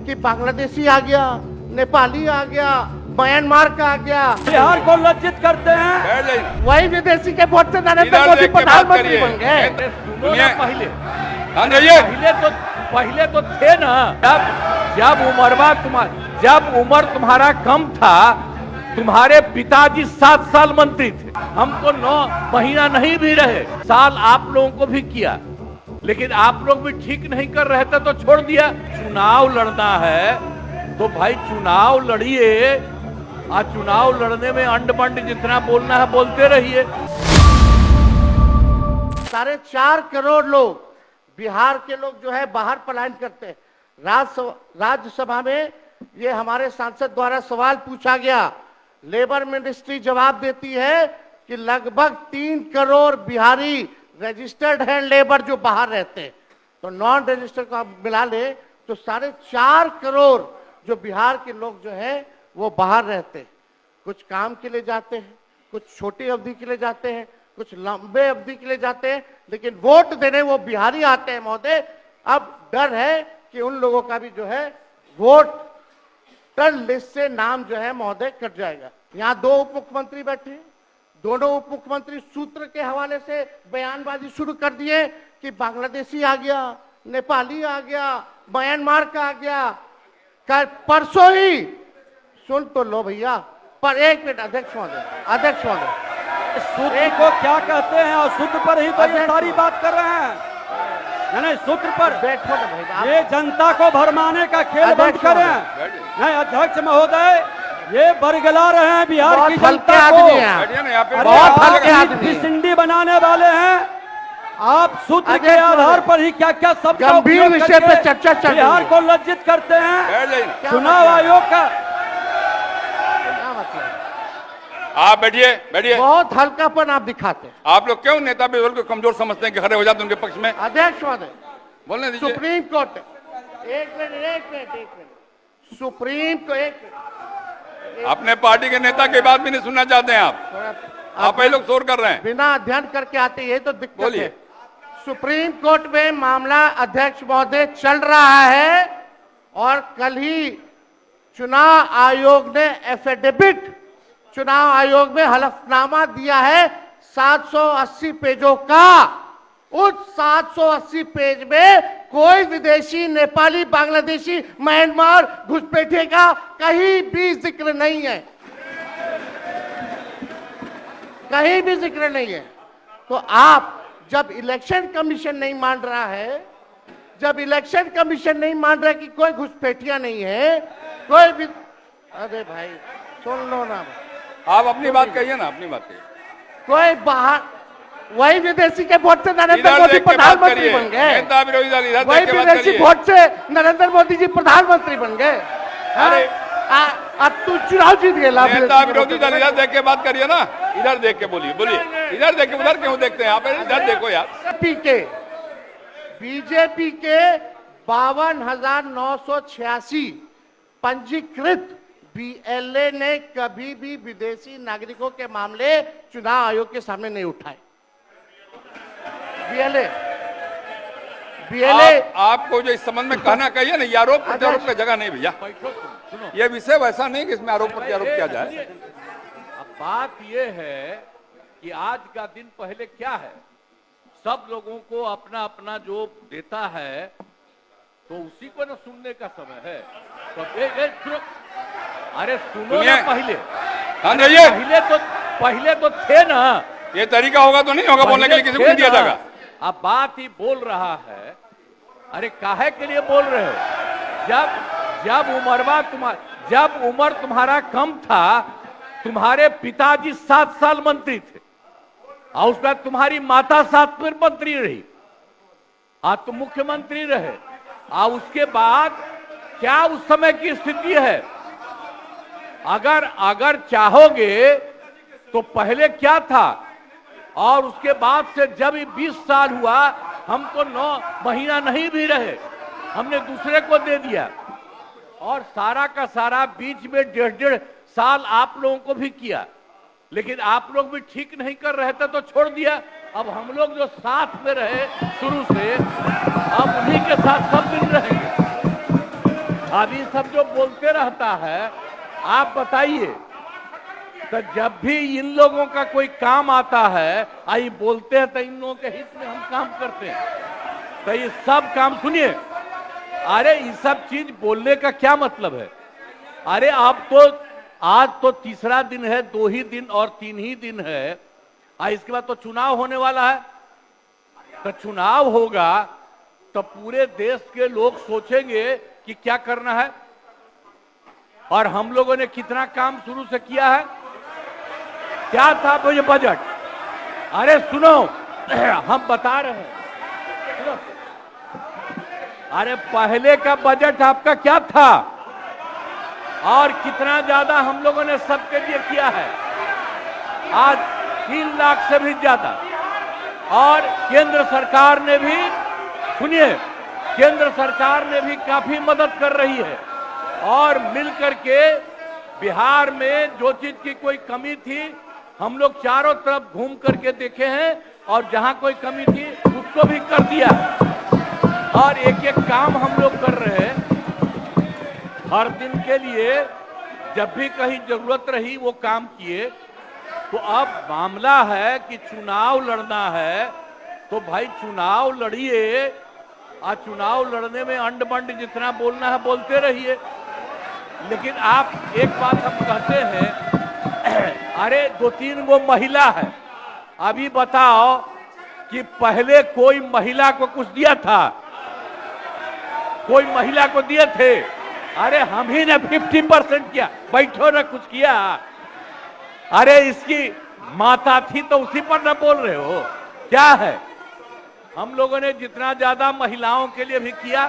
कि बांग्लादेशी आ गया, नेपाली आ गया, म्यांमार का आ गया। बिहार को लज्जित करते हैं। वही विदेशी के वोट से नरेंद्र मोदी प्रधानमंत्री बन गए। पहले तो थे ना, जब उम्र तुम्हारा कम था, तुम्हारे पिताजी 7 साल मंत्री थे, हम तो 9 महीना नहीं भी रहे। साल आप लोगों को भी किया, लेकिन आप लोग भी ठीक नहीं कर रहे थे तो छोड़ दिया। चुनाव लड़ना है तो भाई चुनाव लड़िए, आज चुनाव लड़ने में अंड बंड जितना बोलना है बोलते रहिए। 4.5 करोड़ लोग, बिहार के लोग जो है बाहर पलायन करते हैं। राज्यसभा में ये हमारे सांसद द्वारा सवाल पूछा गया, लेबर मिनिस्ट्री जवाब देती है कि लगभग 3 करोड़ बिहारी रजिस्टर्ड है लेबर जो बाहर रहते हैं, तो नॉन रजिस्टर्ड को आप मिला ले तो 4.5 करोड़ जो बिहार के लोग जो है वो बाहर रहते हैं। कुछ काम के लिए जाते हैं, कुछ छोटी अवधि के लिए जाते हैं, कुछ लंबे अवधि के लिए जाते हैं, लेकिन वोट देने वो बिहारी आते हैं महोदय। अब डर है कि उन लोगों का भी जो है वोटर लिस्ट से नाम जो है महोदय कट जाएगा। यहाँ 2 उप मुख्यमंत्री बैठे हैं, दोनों उप मुख्यमंत्री सूत्र के हवाले से बयानबाजी शुरू कर दिए कि बांग्लादेशी आ गया, नेपाली आ गया, म्यांमार का आ गया। कल परसों ही सुन तो लो भैया, पर 1 मिनट अध्यक्ष महोदय, सूत्र को क्या कहते हैं और सूत्र पर ही तो ये सारी बात कर रहे हैं। नहीं, सूत्र पर बैठो ना भाई, ये जनता को भरमाने का खेल बंद करें। नहीं अध्यक्ष महोदय, ये बरगला रहे हैं बिहार की जनता को, बहुत हल्के आदमी सिंडी बनाने वाले हैं। आप सूत्र के आधार पर ही क्या क्या सब गंभीर विषय पे चर्चा चल रही है। बिहार को लज्जित करते हैं। चुनाव आयोग का आप बैठिए। बहुत हल्कापन आप दिखाते हैं। आप लोग क्यों नेता को कमजोर समझते हैं कि खड़े हो जाते हैं उनके पक्ष में? अध्यक्ष महोदय, बोलने दीजिए। सुप्रीम कोर्ट, एक मिनट, सुप्रीम को अपने पार्टी के नेता की बात भी नहीं सुनना चाहते हैं आप ही लोग शोर कर रहे हैं। बिना अध्ययन करके आते, ये तो दिक्कत है। सुप्रीम कोर्ट में मामला अध्यक्ष महोदय चल रहा है और कल ही चुनाव आयोग ने एफिडेविट, चुनाव आयोग में हलफनामा दिया है 780 पेजों का। उस 780 पेज में कोई विदेशी, नेपाली, बांग्लादेशी, म्यांमार, घुसपैठे का कहीं भी जिक्र नहीं है, कहीं भी जिक्र नहीं है। तो आप जब इलेक्शन कमीशन नहीं मान रहा है, जब इलेक्शन कमीशन नहीं मान रहा है कि कोई घुसपैठिया नहीं है, कोई भी, अरे भाई सुन लो ना, आप अपनी बात कहिए ना, अपनी बात कहिए। कोई बाहर, वही विदेशी के वोट से नरेंद्र मोदी प्रधानमंत्री बन गए। वही विदेशी वोट से नरेंद्र मोदी जी प्रधानमंत्री बन गए। अरे अब तू चुनाव जीत गया। विरोधी दल इधर देख के बात करिए ना, इधर देख के बोलिए। इधर देख के, उधर क्यों देखते हैं आप? इधर देखो यार। बीजेपी के 52,986 पंजीकृत बीएलए ने कभी भी विदेशी नागरिकों के मामले चुनाव आयोग के सामने नहीं उठाए। बीएलए आपको जो इस संबंध में कहना कहिए ना, ये आरोप प्रत्यारोप की जगह नहीं भैया। ये विषय वैसा नहीं कि इसमें आरोप प्रत्यारोप किया जाए। अब बात ये है कि आज का दिन पहले क्या है, सब लोगों को अपना अपना जो देता है तो उसी को ना सुनने का समय है। तो अरे सुनो ना, पहले तो थे ना। ये तरीका होगा तो नहीं होगा बोलने के लिए, किसी को नहीं दिया जाएगा। अब बात ही बोल रहा है। अरे काहे के लिए बोल रहे हो? जब उम्र तुम्हारा कम था, तुम्हारे पिताजी 7 साल मंत्री थे और उसके बाद तुम्हारी माता 7 फिर मंत्री रही, आज तुम मुख्यमंत्री रहे। और उसके बाद क्या उस समय की स्थिति है? अगर चाहोगे तो पहले क्या था और उसके बाद से जब 20 साल हुआ, हम तो 9 महीना नहीं भी रहे, हमने दूसरे को दे दिया। और सारा का सारा बीच में 1.5 साल आप लोगों को भी किया, लेकिन आप लोग भी ठीक नहीं कर रहे थे तो छोड़ दिया। अब हम लोग जो साथ में रहे शुरू से, अब उन्हीं के साथ सब दिन रहेंगे। अभी सब जो बोलते रहता है, आप बताइए, तो जब भी इन लोगों का कोई काम आता है, आई बोलते हैं तो इन लोगों के हित में हम काम करते हैं। तो ये सब काम सुनिए, अरे ये सब चीज बोलने का क्या मतलब है? अरे आप तो आज तो तीसरा दिन है, 2 ही दिन और 3 ही दिन है, इसके बाद तो चुनाव होने वाला है। तो चुनाव होगा तो पूरे देश के लोग सोचेंगे कि क्या करना है, और हम लोगों ने कितना काम शुरू से किया है। क्या था वो ये बजट? अरे सुनो, हम बता रहे हैं, सुनो। अरे पहले का बजट आपका क्या था और कितना ज्यादा हम लोगों ने सबके लिए किया है? आज 3 लाख से भी ज्यादा। और केंद्र सरकार ने भी, सुनिए, केंद्र सरकार ने भी काफी मदद कर रही है, और मिलकर के बिहार में जो चीज की कोई कमी थी, हम लोग चारों तरफ घूम करके देखे हैं, और जहां कोई कमी थी उसको भी कर दिया, और एक एक काम हम लोग कर रहे हैं हर दिन के लिए। जब भी कहीं जरूरत रही वो काम किए। तो अब मामला है कि चुनाव लड़ना है, तो भाई चुनाव लड़िए, और चुनाव लड़ने में अंड बंड जितना बोलना है बोलते रहिए। लेकिन आप एक बात हम कहते हैं, अरे 2-3 वो महिला है, अभी बताओ कि पहले कोई महिला को कुछ दिया था? कोई महिला को दिए थे? अरे हम ही ने 50% किया, बैठो ना कुछ किया। अरे इसकी माता थी तो उसी पर ना बोल रहे हो? क्या है, हम लोगों ने जितना ज्यादा महिलाओं के लिए भी किया,